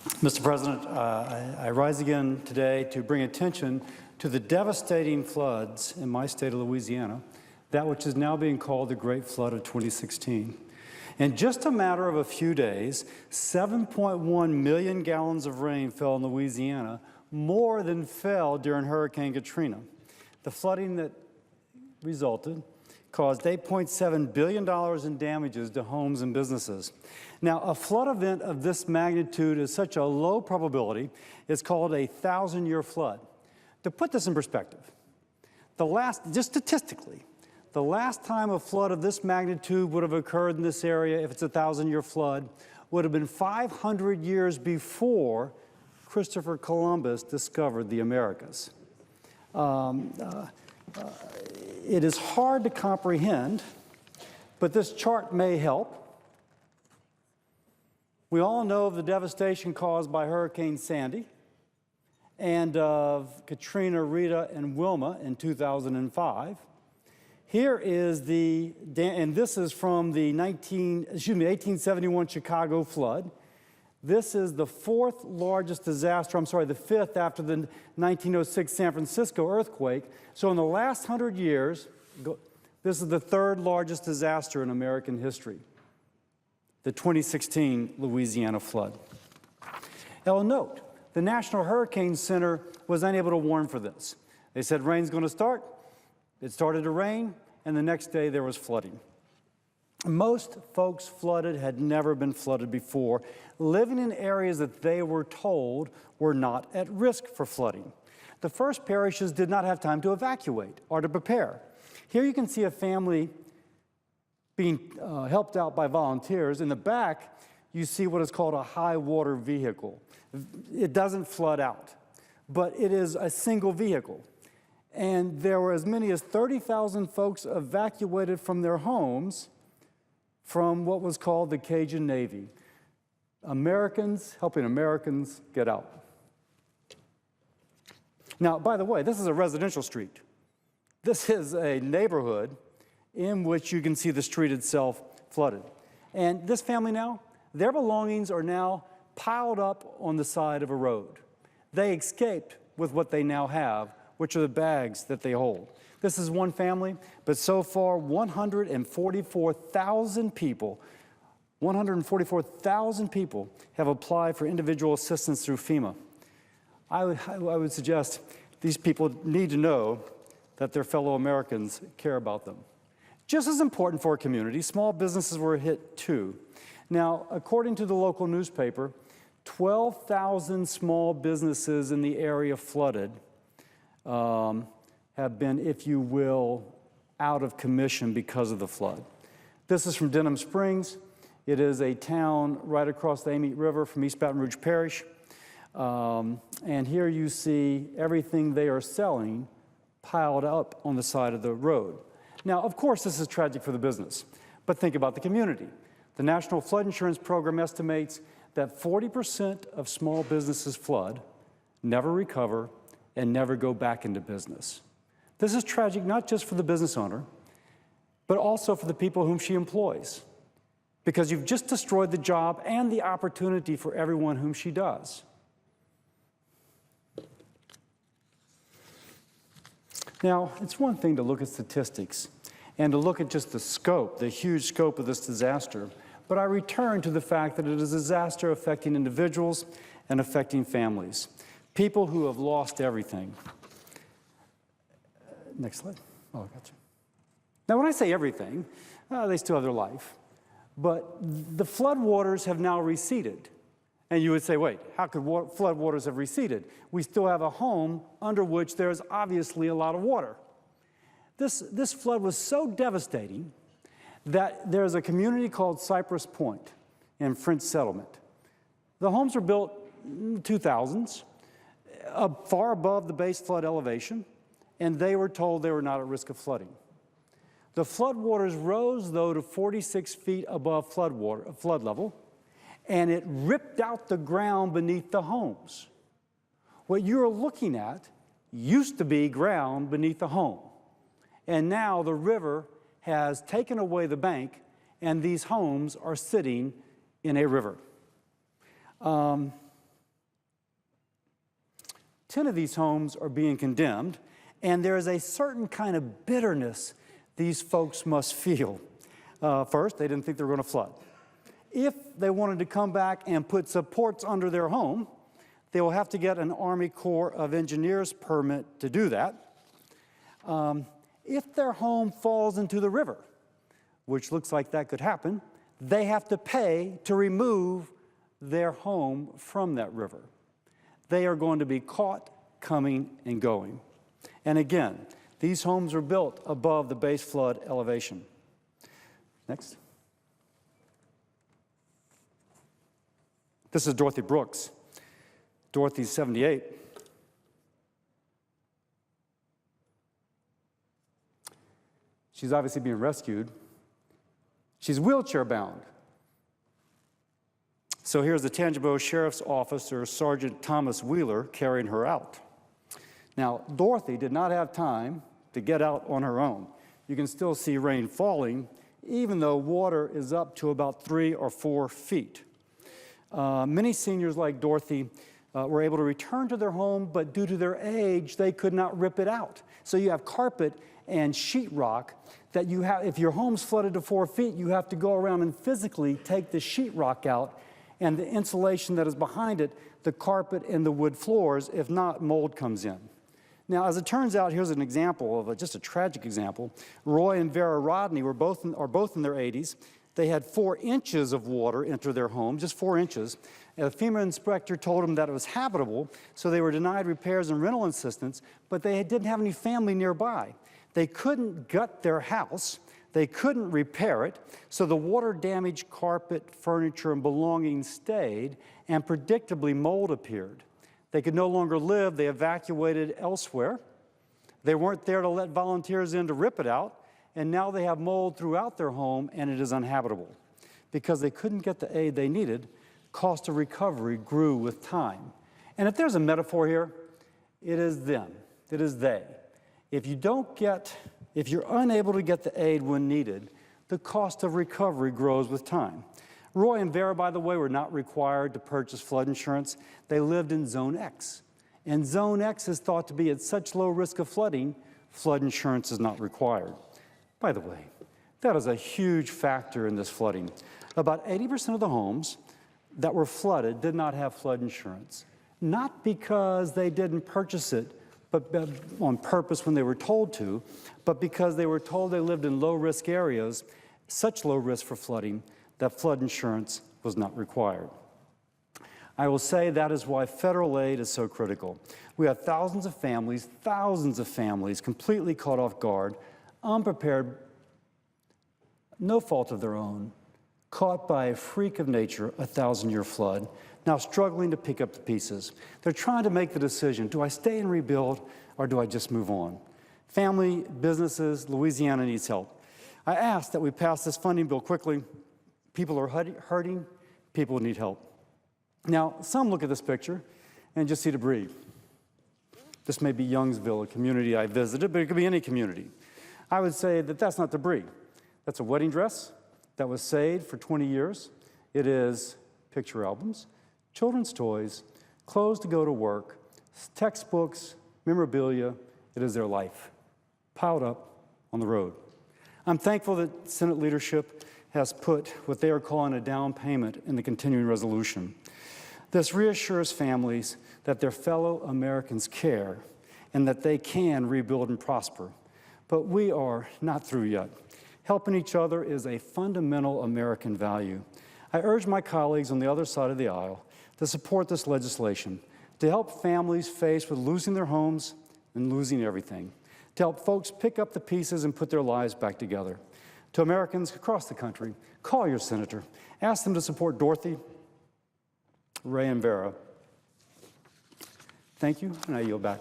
Mr. President, I rise again today to bring attention to the devastating floods in my state of Louisiana, that which is now being called the Great Flood of 2016. In just a matter of a few days, 7.1 million gallons of rain fell in Louisiana, more than fell during Hurricane Katrina. The flooding that resulted caused $8.7 billion in damages to homes and businesses. Now, a flood event of this magnitude is such a low probability, it's called a 1,000-year flood. To put this in perspective, just statistically, the last time a flood of this magnitude would have occurred in this area, if it's a 1,000-year flood, would have been 500 years before Christopher Columbus discovered the Americas. It is hard to comprehend, but this chart may help. We all know of the devastation caused by Hurricane Sandy and of Katrina, Rita, and Wilma in 2005. Here is and this is from the 1871 Chicago flood. This is the fourth largest disaster, the fifth after the 1906 San Francisco earthquake. So in the last 100 years, this is the third largest disaster in American history, the 2016 Louisiana flood. Now note, the National Hurricane Center was unable to warn for this. They said rain's going to start. It started to rain, and the next day there was flooding. Most folks flooded had never been flooded before, living in areas that they were told were not at risk for flooding. The first parishes did not have time to evacuate or to prepare. Here you can see a family being helped out by volunteers. In the back, you see what is called a high water vehicle. It doesn't flood out, but it is a single vehicle. And there were as many as 30,000 folks evacuated from their homes from what was called the Cajun Navy. Americans helping Americans get out. Now, by the way, this is a residential street. This is a neighborhood in which you can see the street itself flooded. And this family now, their belongings are now piled up on the side of a road. They escaped with what they now have, which are the bags that they hold. This is one family, but so far 144,000 people have applied for individual assistance through FEMA. I would suggest these people need to know that their fellow Americans care about them. Just as important for a community, small businesses were hit too. Now, according to the local newspaper, 12,000 small businesses in the area flooded have been, if you will, out of commission because of the flood. This is from Denham Springs. It is a town right across the Amite River from East Baton Rouge Parish. And here you see everything they are selling piled up on the side of the road. Now, of course, this is tragic for the business, but think about the community. The National Flood Insurance Program estimates that 40% of small businesses flood, never recover, and never go back into business. This is tragic not just for the business owner, but also for the people whom she employs, because you've just destroyed the job and the opportunity for everyone whom she does. Now, it's one thing to look at statistics and to look at just the scope, the huge scope of this disaster, but I return to the fact that it is a disaster affecting individuals and affecting families, people who have lost everything. Next slide. Oh, I got you. Now, when I say everything, they still have their life, but the floodwaters have now receded. And you would say, wait, how could floodwaters have receded? We still have a home under which there's obviously a lot of water. This flood was so devastating that there's a community called Cypress Point in French settlement. The homes were built in the 2000s, far above the base flood elevation, and they were told they were not at risk of flooding. The floodwaters rose, though, to 46 feet above flood level, and it ripped out the ground beneath the homes. What you're looking at used to be ground beneath the home, and now the river has taken away the bank, and these homes are sitting in a river. 10 of these homes are being condemned, and there is a certain kind of bitterness these folks must feel. First, they didn't think they were going to flood. If they wanted to come back and put supports under their home, they will have to get an Army Corps of Engineers permit to do that. If their home falls into the river, which looks like that could happen, they have to pay to remove their home from that river. They are going to be caught coming and going. And again, these homes are built above the base flood elevation. Next. This is Dorothy Brooks. Dorothy's 78. She's obviously being rescued. She's wheelchair bound. So here's the Tangipahoa Sheriff's Officer, Sergeant Thomas Wheeler, carrying her out. Now, Dorothy did not have time to get out on her own. You can still see rain falling, even though water is up to about 3 or 4 feet. Many seniors like Dorothy were able to return to their home, but due to their age, they could not rip it out. So you have carpet and sheetrock that you have, if your home's flooded to 4 feet, you have to go around and physically take the sheetrock out and the insulation that is behind it, the carpet and the wood floors. If not, mold comes in. Now, as it turns out, here's an example of just a tragic example. Roy and Vera Rodney are both in their 80s. They had 4 inches of water enter their home, just 4 inches. And a FEMA inspector told them that it was habitable, so they were denied repairs and rental assistance, but they didn't have any family nearby. They couldn't gut their house. They couldn't repair it, so the water-damaged carpet, furniture, and belongings stayed, and predictably mold appeared. They could no longer live. They evacuated elsewhere. They weren't there to let volunteers in to rip it out, and now they have mold throughout their home, and it is uninhabitable. Because they couldn't get the aid they needed, cost of recovery grew with time. And if there's a metaphor here, it is them. It is they. If you're unable to get the aid when needed, the cost of recovery grows with time. Roy and Vera, by the way, were not required to purchase flood insurance. They lived in Zone X. And Zone X is thought to be at such low risk of flooding, flood insurance is not required. By the way, that is a huge factor in this flooding. About 80% of the homes that were flooded did not have flood insurance. Not because they didn't purchase it but on purpose when they were told to, but because they were told they lived in low-risk areas, such low risk for flooding, that flood insurance was not required. I will say that is why federal aid is so critical. We have thousands of families completely caught off guard, unprepared, no fault of their own, caught by a freak of nature, a 1,000-year flood, now struggling to pick up the pieces. They're trying to make the decision, do I stay and rebuild, or do I just move on? Family, businesses, Louisiana needs help. I ask that we pass this funding bill quickly. People are hurting, people need help. Now, some look at this picture and just see debris. This may be Youngsville, a community I visited, but it could be any community. I would say that that's not debris. That's a wedding dress that was saved for 20 years. It is picture albums, children's toys, clothes to go to work, textbooks, memorabilia. It is their life, piled up on the road. I'm thankful that Senate leadership has put what they are calling a down payment in the continuing resolution. This reassures families that their fellow Americans care and that they can rebuild and prosper. But we are not through yet. Helping each other is a fundamental American value. I urge my colleagues on the other side of the aisle to support this legislation, to help families faced with losing their homes and losing everything, to help folks pick up the pieces and put their lives back together. To Americans across the country, call your senator. Ask them to support Dorothy, Ray, and Vera. Thank you, and I yield back.